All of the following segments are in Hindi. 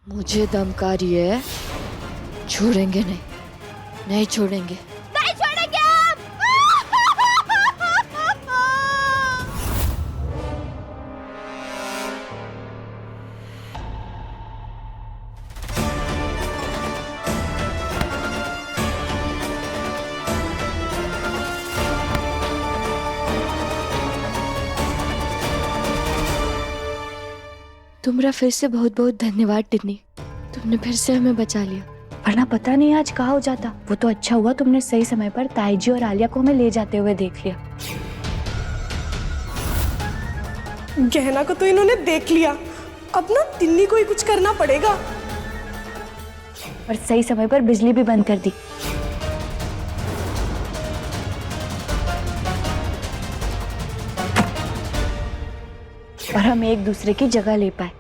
मुझे धमकारी है, छोड़ेंगे नहीं, नहीं छोड़ेंगे, नहीं छोड़ेंगे हम। तुम्हारा फिर से बहुत बहुत धन्यवाद टिन्नी, तुमने फिर से हमें बचा लिया, वरना पता नहीं आज कहाँ हो जाता। वो तो अच्छा हुआ तुमने सही समय पर ताईजी और आलिया को हमें ले जाते हुए देख लिया। गहना को तो इन्होंने देख लिया, अब ना तिन्नी को ही कुछ करना पड़ेगा। और सही समय पर बिजली भी बंद कर दी। और हम एक दूसरे की जगह ले पाए।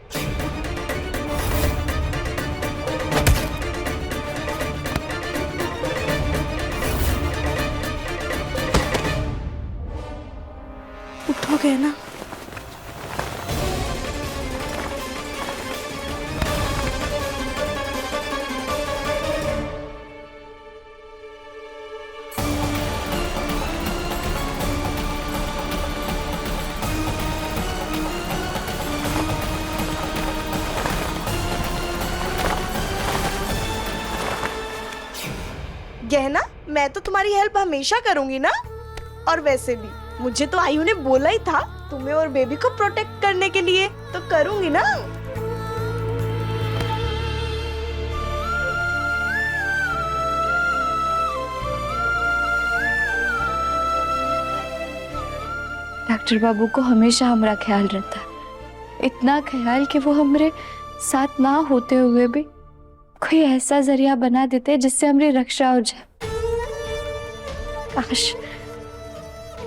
उठो गहना। गहना, मैं तो तुम्हारी हेल्प हमेशा करूंगी ना। और वैसे भी मुझे तो आयु ने बोला ही था तुम्हें और बेबी को प्रोटेक्ट करने के लिए, तो करूंगी ना। डॉक्टर बाबू को हमेशा हमारा ख्याल रहता है, इतना ख्याल कि वो हमारे साथ ना होते हुए भी कोई ऐसा जरिया बना देते जिससे हमारी रक्षा हो जाए। काश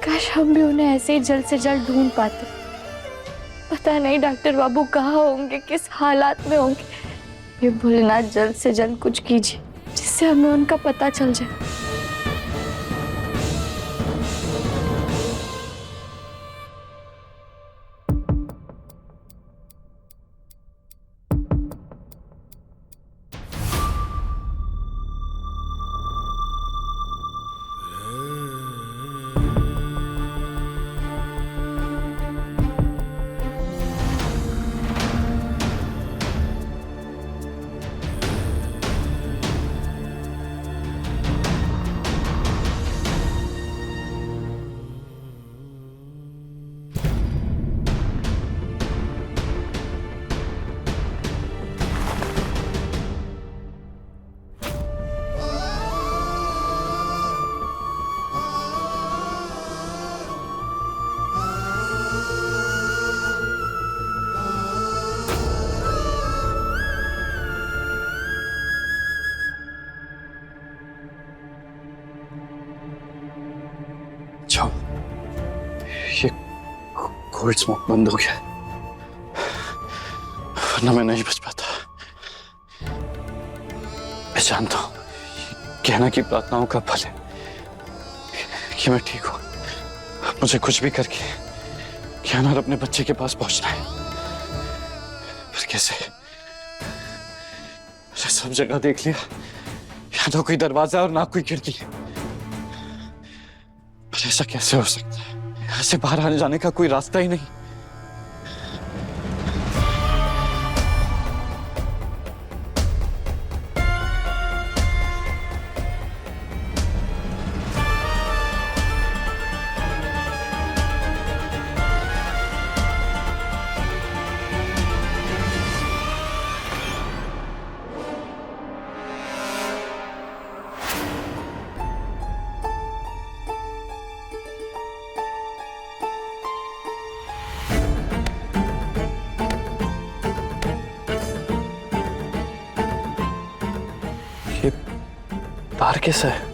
काश हम भी उन्हें ऐसे ही जल्द से जल्द ढूंढ पाते। पता नहीं डॉक्टर बाबू कहाँ होंगे, किस हालात में होंगे। ये भोलेनाथ जल्द से जल्द कुछ कीजिए जिससे हमें उनका पता चल जाए। जाओ, ये कोल्ड स्मोक बंद हो गया, वरना मैं नहीं बच पाता। मैं जानता हूँ कहना की प्रार्थनाओं का फल है कि मैं ठीक हूँ। मुझे कुछ भी करके कहना और अपने बच्चे के पास पहुंचना है। पर कैसे? मैंने सब जगह देख लिया, यहाँ तो कोई दरवाजा और ना कोई खिड़की। पर ऐसा कैसे हो सकता है? यहाँ से बाहर आने जाने का कोई रास्ता ही नहीं। ये तार कैसा है?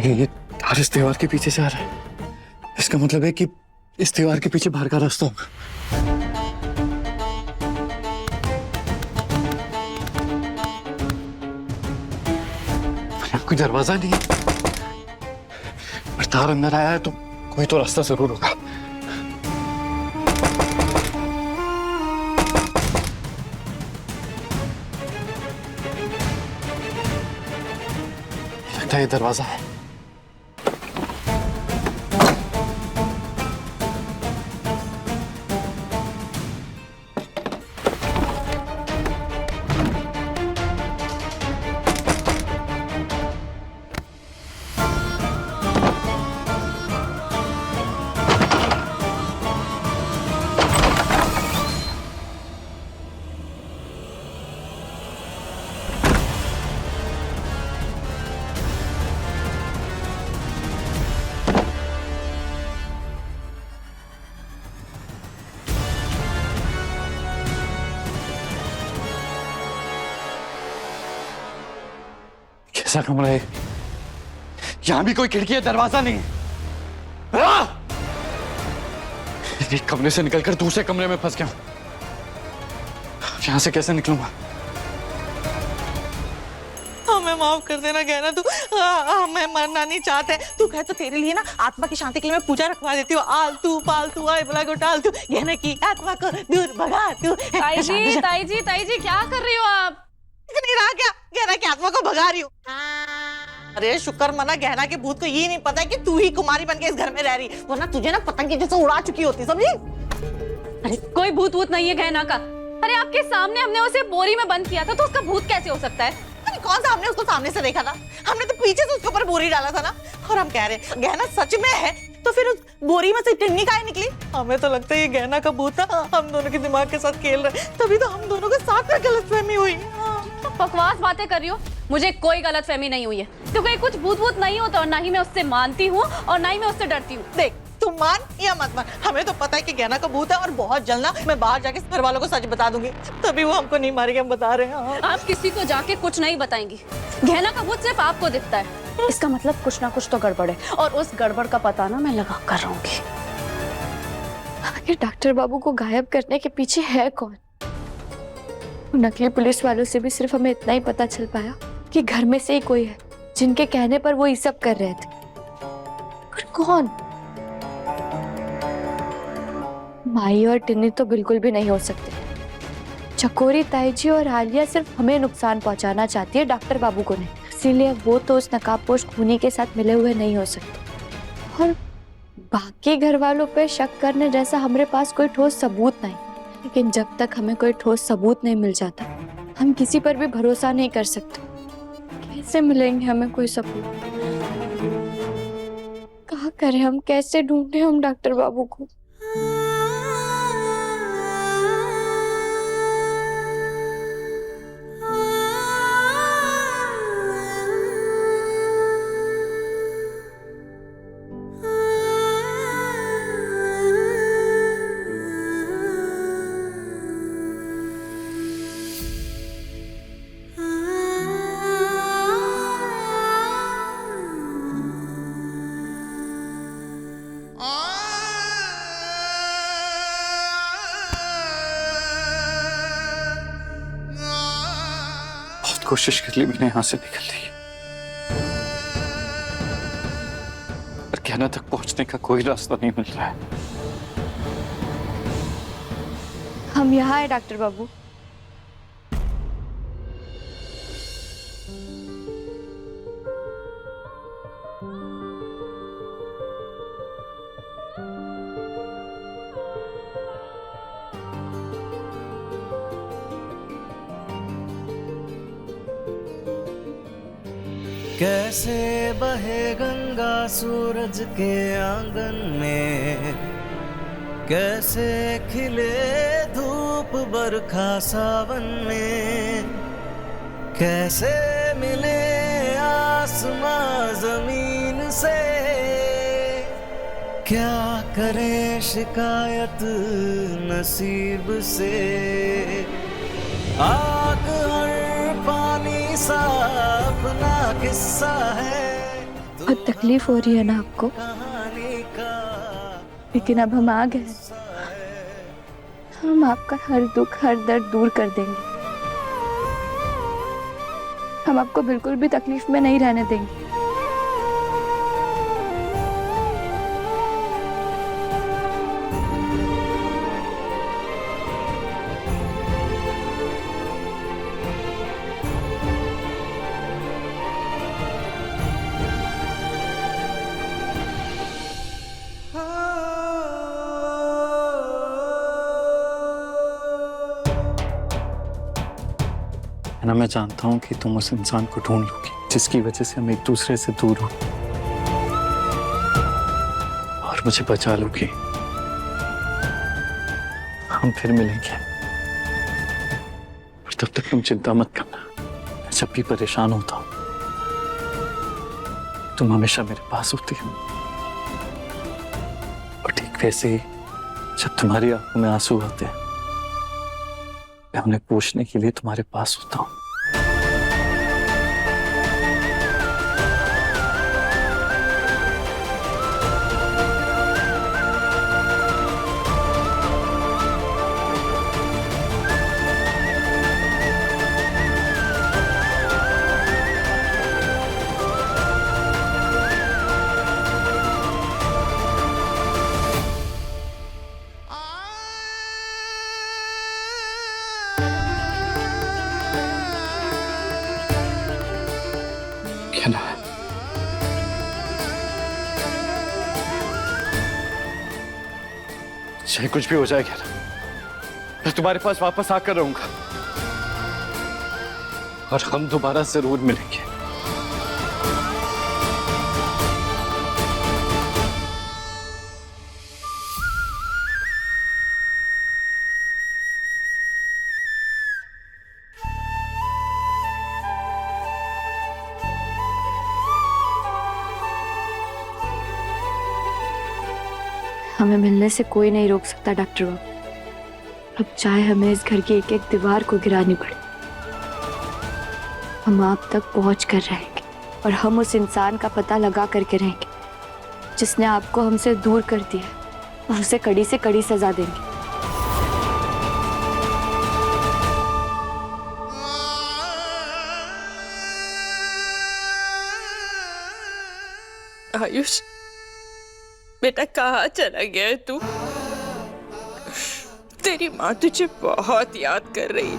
ये तार इस दीवार के पीछे से आ रहा है। इसका मतलब है कि इस दीवार के पीछे बाहर का रास्ता होगा। कोई दरवाजा नहीं है, पर तार अंदर आया है तो कोई तो रास्ता जरूर होगा। लगता है ये दरवाजा है। कैसा कमरा है? यहां भी कोई खिड़की या दरवाजा नहीं है। एक कमरे से निकलकर दूसरे कमरे में फंस गया हूं। यहां से कैसे निकलूंगा? हमें माफ कर देना गहना, तू हमें मरना नहीं चाहते। तू कहे तो तेरे लिए ना आत्मा की शांति के लिए मैं पूजा रखवा देती हूँ। आलतू पालतू आए बला गोटाल तू गहना की आत्मा को दूर भगा तू। ताई जी क्या कर रही हो आप? नहीं रहा क्या? गहना की आत्मा को भगा रही हूँ। अरे शुक्र मना, गहना के भूत को ये नहीं पता है कि तू ही कुमारी बन के इस घर में रह रही, वरना तुझे ना पतंग की जैसे उड़ा चुकी होती, समझी? अरे कोई भूत वूत नहीं है गहना का। अरे आपके सामने हमने उसे बोरी में बंद किया था, तो उसका भूत कैसे हो सकता है? अरे कौन सा हमने उसको सामने से देखा था? हमने तो पीछे से उसके ऊपर बोरी डाला था ना। और हम कह रहे गहना सच में है, तो फिर उस बोरी में से टिन्नी काहे निकली? हमें तो लगता है ये गहना का भूत था, हम दोनों के दिमाग के साथ खेल रहे, तभी तो हम दोनों के साथ में गलतफहमी हुई। बकवास बातें कर रही हो, मुझे कोई गलतफहमी नहीं हुई है, क्योंकि कुछ भूत वूत नहीं होता और ना ही मैं उससे मानती हूँ और ना ही मैं उससे डरती हूँ। देख, तुम मान या मत मान, हमें तो पता है कि गहना का भूत है, और बहुत जल्द मैं बाहर जाके घर वालों को सच बता दूंगी, तभी वो हमको नहीं मारेंगे, हम बता रहे हैं। आप किसी को जाके कुछ नहीं बताएंगी। गहना का भूत सिर्फ आपको दिखता है, इसका मतलब कुछ ना कुछ तो गड़बड़ है, और उस गड़बड़ का पता ना मैं लगा कर रहूंगी। आखिर डॉक्टर बाबू को गायब करने के पीछे है कौन? नकली पुलिस वालों से भी सिर्फ हमें इतना ही पता चल पाया कि घर में से ही कोई है जिनके कहने पर वो ये सब कर रहे थे। पर कौन? माई और टिन्नी तो बिल्कुल भी नहीं हो सकते। चकोरी ताई जी और आलिया सिर्फ हमें नुकसान पहुंचाना चाहती है, डॉक्टर बाबू को नहीं। इसीलिए वो तो उस नकाबपोश खूनी के साथ मिले हुए नहीं हो सकते। और बाकी घर वालों पे शक करने जैसा हमारे पास कोई ठोस सबूत नहीं। लेकिन जब तक हमें कोई ठोस सबूत नहीं मिल जाता, हम किसी पर भी भरोसा नहीं कर सकते। कैसे मिलेंगे हमें कोई सबूत? कहाँ करें हम, कैसे ढूंढें हम डॉक्टर बाबू को? कोशिश कर ली मैंने यहां से निकलने की, पर गहना तक पहुंचने का कोई रास्ता नहीं मिल रहा है। हम यहाँ हैं डॉक्टर बाबू। कैसे बहे गंगा सूरज के आंगन में, कैसे खिले धूप बरखा सावन में, कैसे मिले आसमां जमीन से, क्या करें शिकायत नसीब से। आग और पानी सा अपना किस्सा है, बहुत तकलीफ हो रही है ना आपको, कहानी का लेकिन अब हम आ गए। हम आपका हर दुख हर दर्द दूर कर देंगे। हम आपको बिल्कुल भी तकलीफ में नहीं रहने देंगे। ना मैं जानता हूं कि तुम उस इंसान को ढूंढ लोगी जिसकी वजह से हम एक दूसरे से दूर हो, और मुझे बचा लोगी। हम फिर मिलेंगे, और तब तक तुम चिंता मत करना। मैं जब भी परेशान होता हूं तुम हमेशा मेरे पास होती हो, और ठीक वैसे ही जब तुम्हारी आंखों में आंसू आते हैं मैं उन्हें पूछने के लिए तुम्हारे पास होता हूं। क्या ना चाहे कुछ भी हो जाएगा ना, मैं तुम्हारे पास वापस आकर रहूंगा, और हम दोबारा जरूर मिलेंगे। हमें मिलने से कोई नहीं रोक सकता डॉक्टर बाबू। अब चाहे हमें इस घर की एक एक दीवार को गिरानी पड़े, हम आप तक पहुंच कर रहेंगे, और हम उस इंसान का पता लगा करके रहेंगे जिसने आपको हमसे दूर कर दिया, और उसे कड़ी से कड़ी सजा देंगे। आयुष बेटा, कहाँ चला गया है तू? तेरी माँ तुझे बहुत याद कर रही है।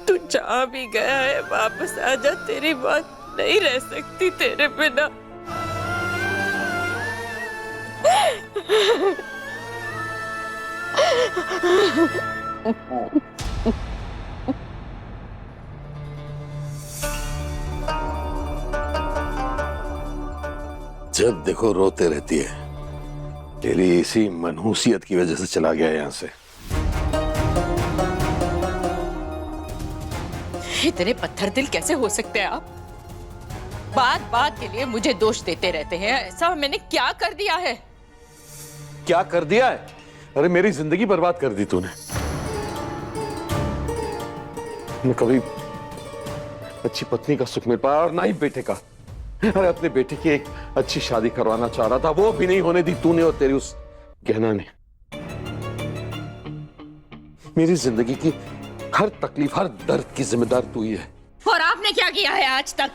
तू जहाँ भी गया है वापस आजा, तेरी माँ नहीं रह सकती तेरे बिना। जब देखो रोते रहती है। तेरी इसी मनहूसियत की वजह से चला गया यहाँ से। इतने पत्थर दिल कैसे हो सकते हैं आप? बात बात के लिए मुझे दोष देते रहते हैं। ऐसा मैंने क्या कर दिया है? क्या कर दिया है? अरे मेरी जिंदगी बर्बाद कर दी तूने। मैं कभी अच्छी पत्नी का सुख मिल पाया और ना ही बेटे का। अरे अपने बेटे की एक अच्छी शादी करवाना चाह रहा था, वो भी नहीं होने दी तूने और तेरी उस गहना ने। मेरी जिंदगी की हर तकलीफ, हर दर्द की जिम्मेदार तू ही है। और आपने क्या किया है आज तक?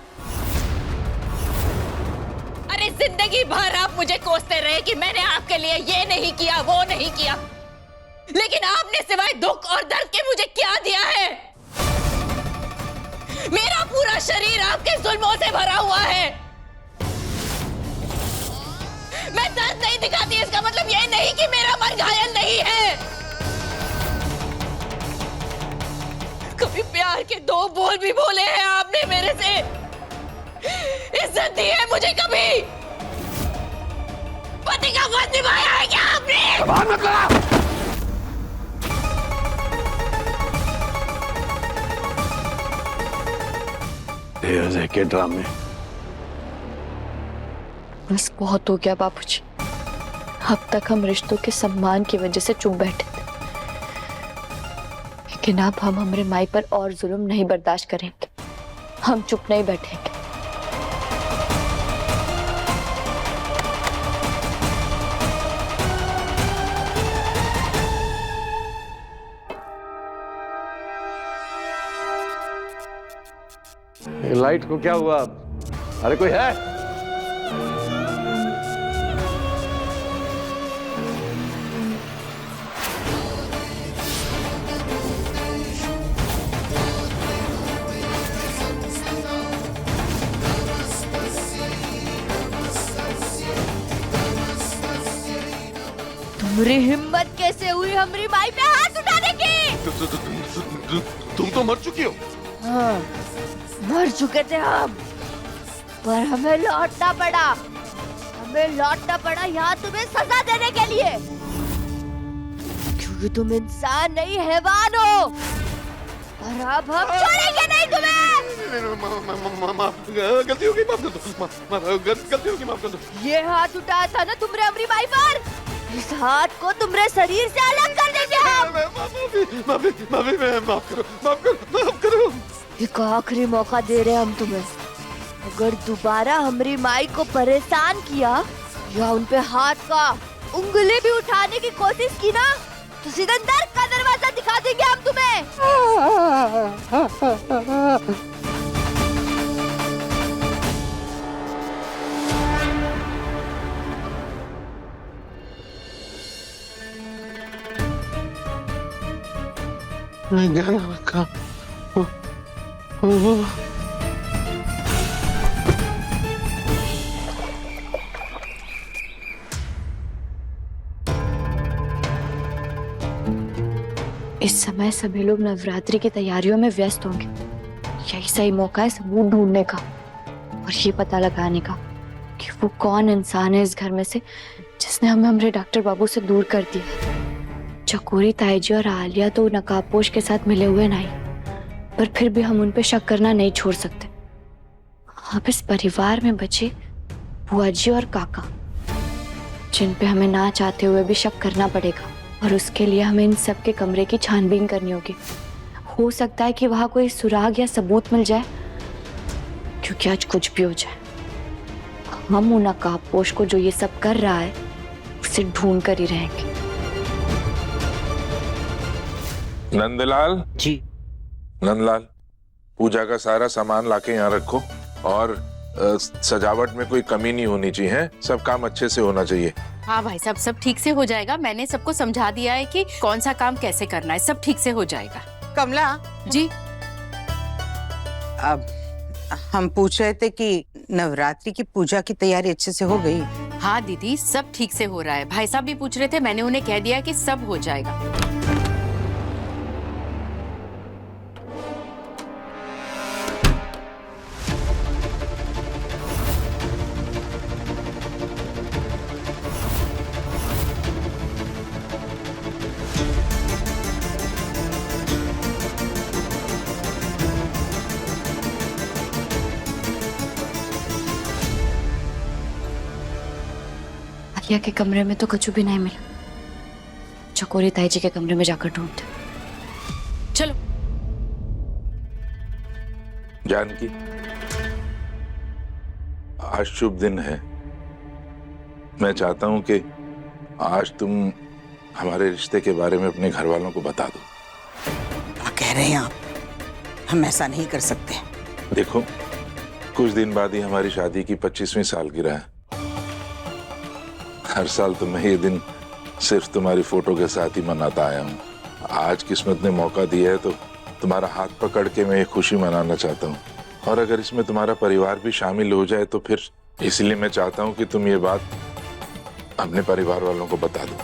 अरे जिंदगी भर आप मुझे कोसते रहे कि मैंने आपके लिए ये नहीं किया, वो नहीं किया, लेकिन आपने सिवाय दुख और दर्द के मुझे क्या दिया है? मेरा पूरा शरीर आपके जुल्मों से भरा हुआ है। मैं दर्द नहीं दिखाती, इसका मतलब ये नहीं कि मेरा मन घायल नहीं है। कभी प्यार के दो बोल भी बोले हैं आपने मेरे से? इज्जत दी है मुझे कभी? पति का फर्ज निभाया है क्या आपने? जबान मत लड़ा। अजय के ड्रामे बस बहुत हो गया बाबूजी। अब तक हम रिश्तों के सम्मान की वजह से चुप बैठे थे, लेकिन अब हम हमारे माई पर और जुल्म नहीं बर्दाश्त करेंगे। हम चुप नहीं बैठेंगे। लाइट को क्या हुआ? अरे कोई है? तुम्हारी हिम्मत कैसे हुई हमारी माई पे हाथ उठाने की? तुम तो मर चुकी हो। हाँ, मर चुके थे हम, पर हमें लौटना पड़ा। हमें लौटना पड़ा यहाँ तुम्हें सजा देने के लिए, क्योंकि तुम इंसान नहीं हैवान हो, और अब हम छोड़ेंगे नहीं तुम्हें। गलती हो गई, माफ कर दो। गलती हो गई, माफ कर दो। ये हाथ उठाया था ना तुमने हमारी माई पर, इस हाथ को तुम्हारे शरीर से अलग कर देंगे हम। माफ करो। एक आखिरी मौका दे रहे हम तुम्हें। अगर दोबारा हमारी माई को परेशान किया या उन पे हाथ का उंगली भी उठाने की कोशिश की ना, तो सीधा नर्क का दरवाजा दिखा देंगे हम तुम्हें। इस समय सभी लोग नवरात्रि की तैयारियों में व्यस्त होंगे। यही सही मौका है सबूत ढूंढने का और ये पता लगाने का कि वो कौन इंसान है इस घर में से जिसने हमें हमारे डॉक्टर बाबू से दूर कर दिया। चकोरी ताईजी और आलिया तो नकाबपोश के साथ मिले हुए नहीं, पर फिर भी हम उन पे शक करना नहीं छोड़ सकते। अब इस परिवार में बचे बुआ जी और काका, जिन पे हमें ना चाहते हुए भी शक करना पड़ेगा, और उसके लिए हमें इन सब के कमरे की छानबीन करनी होगी। हो सकता है कि वहां कोई सुराग या सबूत मिल जाए, क्योंकि आज कुछ भी हो जाए हम उन नकाबपोश को जो ये सब कर रहा है उसे ढूंढ कर ही रहेंगे। नंदलाल जी। नंदलाल, पूजा का सारा सामान लाके यहाँ रखो, और सजावट में कोई कमी नहीं होनी चाहिए है। सब काम अच्छे से होना चाहिए। हाँ भाई साहब, सब ठीक से हो जाएगा। मैंने सबको समझा दिया है कि कौन सा काम कैसे करना है। सब ठीक से हो जाएगा। कमला जी, अब हम पूछ रहे थे कि नवरात्रि की पूजा की तैयारी अच्छे से हो गई? हाँ दीदी, सब ठीक से हो रहा है। भाई साहब भी पूछ रहे थे, मैंने उन्हें कह दिया कि सब हो जाएगा। आलिया के कमरे में तो कुछ भी नहीं मिला। चकोरी ताईजी के कमरे में जाकर ढूंढते। चलो। जानकी, आज शुभ दिन है। मैं चाहता हूं कि आज तुम हमारे रिश्ते के बारे में अपने घर वालों को बता दो। क्या कह रहे हैं आप? हम ऐसा नहीं कर सकते। देखो, कुछ दिन बाद ही हमारी शादी की 25वीं सालगिरह है। हर साल तो मैं ये दिन सिर्फ तुम्हारी फोटो के साथ ही मनाता आया हूँ। आज किस्मत ने मौका दिया है तो तुम्हारा हाथ पकड़ के मैं ये खुशी मनाना चाहता हूँ, और अगर इसमें तुम्हारा परिवार भी शामिल हो जाए तो फिर इसलिए मैं चाहता हूँ कि तुम ये बात अपने परिवार वालों को बता दो।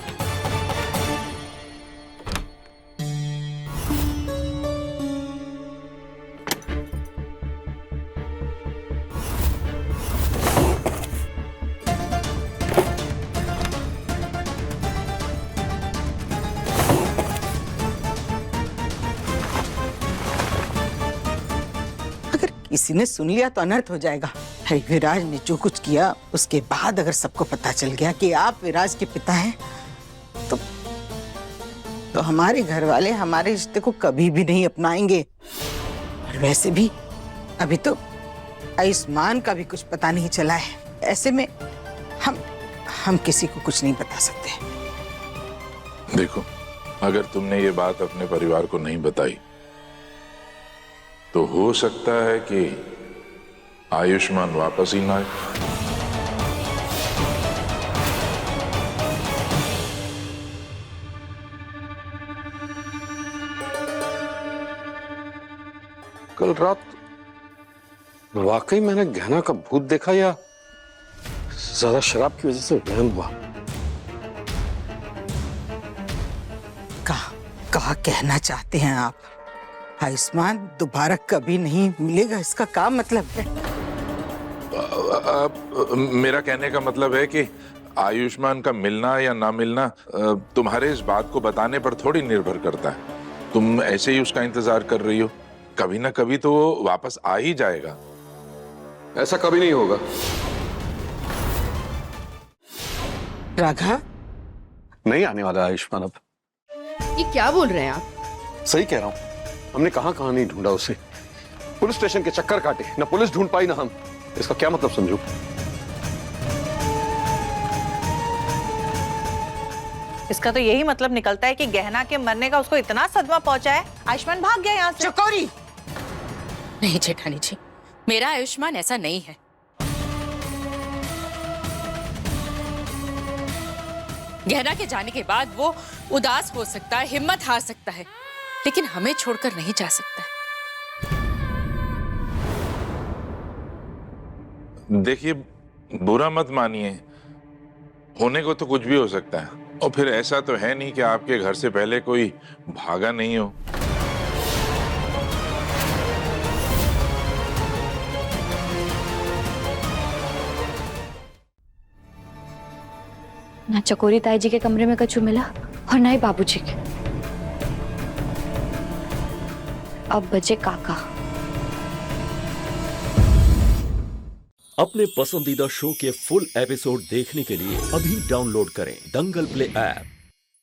किसी ने सुन लिया तो अनर्थ हो जाएगा। अरे विराज ने जो कुछ किया उसके बाद अगर सबको पता चल गया कि आप विराज के पिता हैं तो हमारे घर वाले हमारे रिश्ते को कभी भी नहीं अपनाएंगे। और वैसे भी अभी तो आयुष्मान का भी कुछ पता नहीं चला है। ऐसे में हम किसी को कुछ नहीं बता सकते। देखो, अगर तुमने ये बात अपने परिवार को नहीं बताई तो हो सकता है कि आयुष्मान वापस ही ना आए। कल रात वाकई मैंने गहना का भूत देखा या ज्यादा शराब की वजह से वहम हुआ? कहा कहना चाहते हैं आप? आयुष्मान दोबारा कभी नहीं मिलेगा, इसका क्या मतलब है? मेरा कहने का मतलब है कि आयुष्मान का मिलना या ना मिलना तुम्हारे इस बात को बताने पर थोड़ी निर्भर करता है। तुम ऐसे ही उसका इंतजार कर रही हो, कभी ना कभी तो वो वापस आ ही जाएगा। ऐसा कभी नहीं होगा। राघव, नहीं आने वाला आयुष्मान अब। ये क्या बोल रहे हैं आप? सही कह रहा हूं, हमने कहां कहां नहीं ढूंढा उसे, पुलिस स्टेशन के चक्कर काटे, ना पुलिस ढूंढ पाई ना हम। इसका क्या मतलब समझू? इसका तो यही मतलब निकलता है कि गहना के मरने का उसको इतना सदमा पहुंचा है, आयुष्मान भाग गया यहाँ से। चकोरी, नहीं जेठानी जी, मेरा आयुष्मान ऐसा नहीं है। गहना के जाने के बाद वो उदास हो सकता है, हिम्मत हार सकता है, लेकिन हमें छोड़कर नहीं जा सकता। देखिए, बुरा मत मानिए, होने को तो कुछ भी हो सकता है, और फिर ऐसा तो है नहीं कि आपके घर से पहले कोई भागा नहीं हो। ना चकोरी ताई जी के कमरे में कछु मिला और ना ही बाबूजी के। अब बचे काका। अपने पसंदीदा शो के फुल एपिसोड देखने के लिए अभी डाउनलोड करें दंगल प्ले ऐप।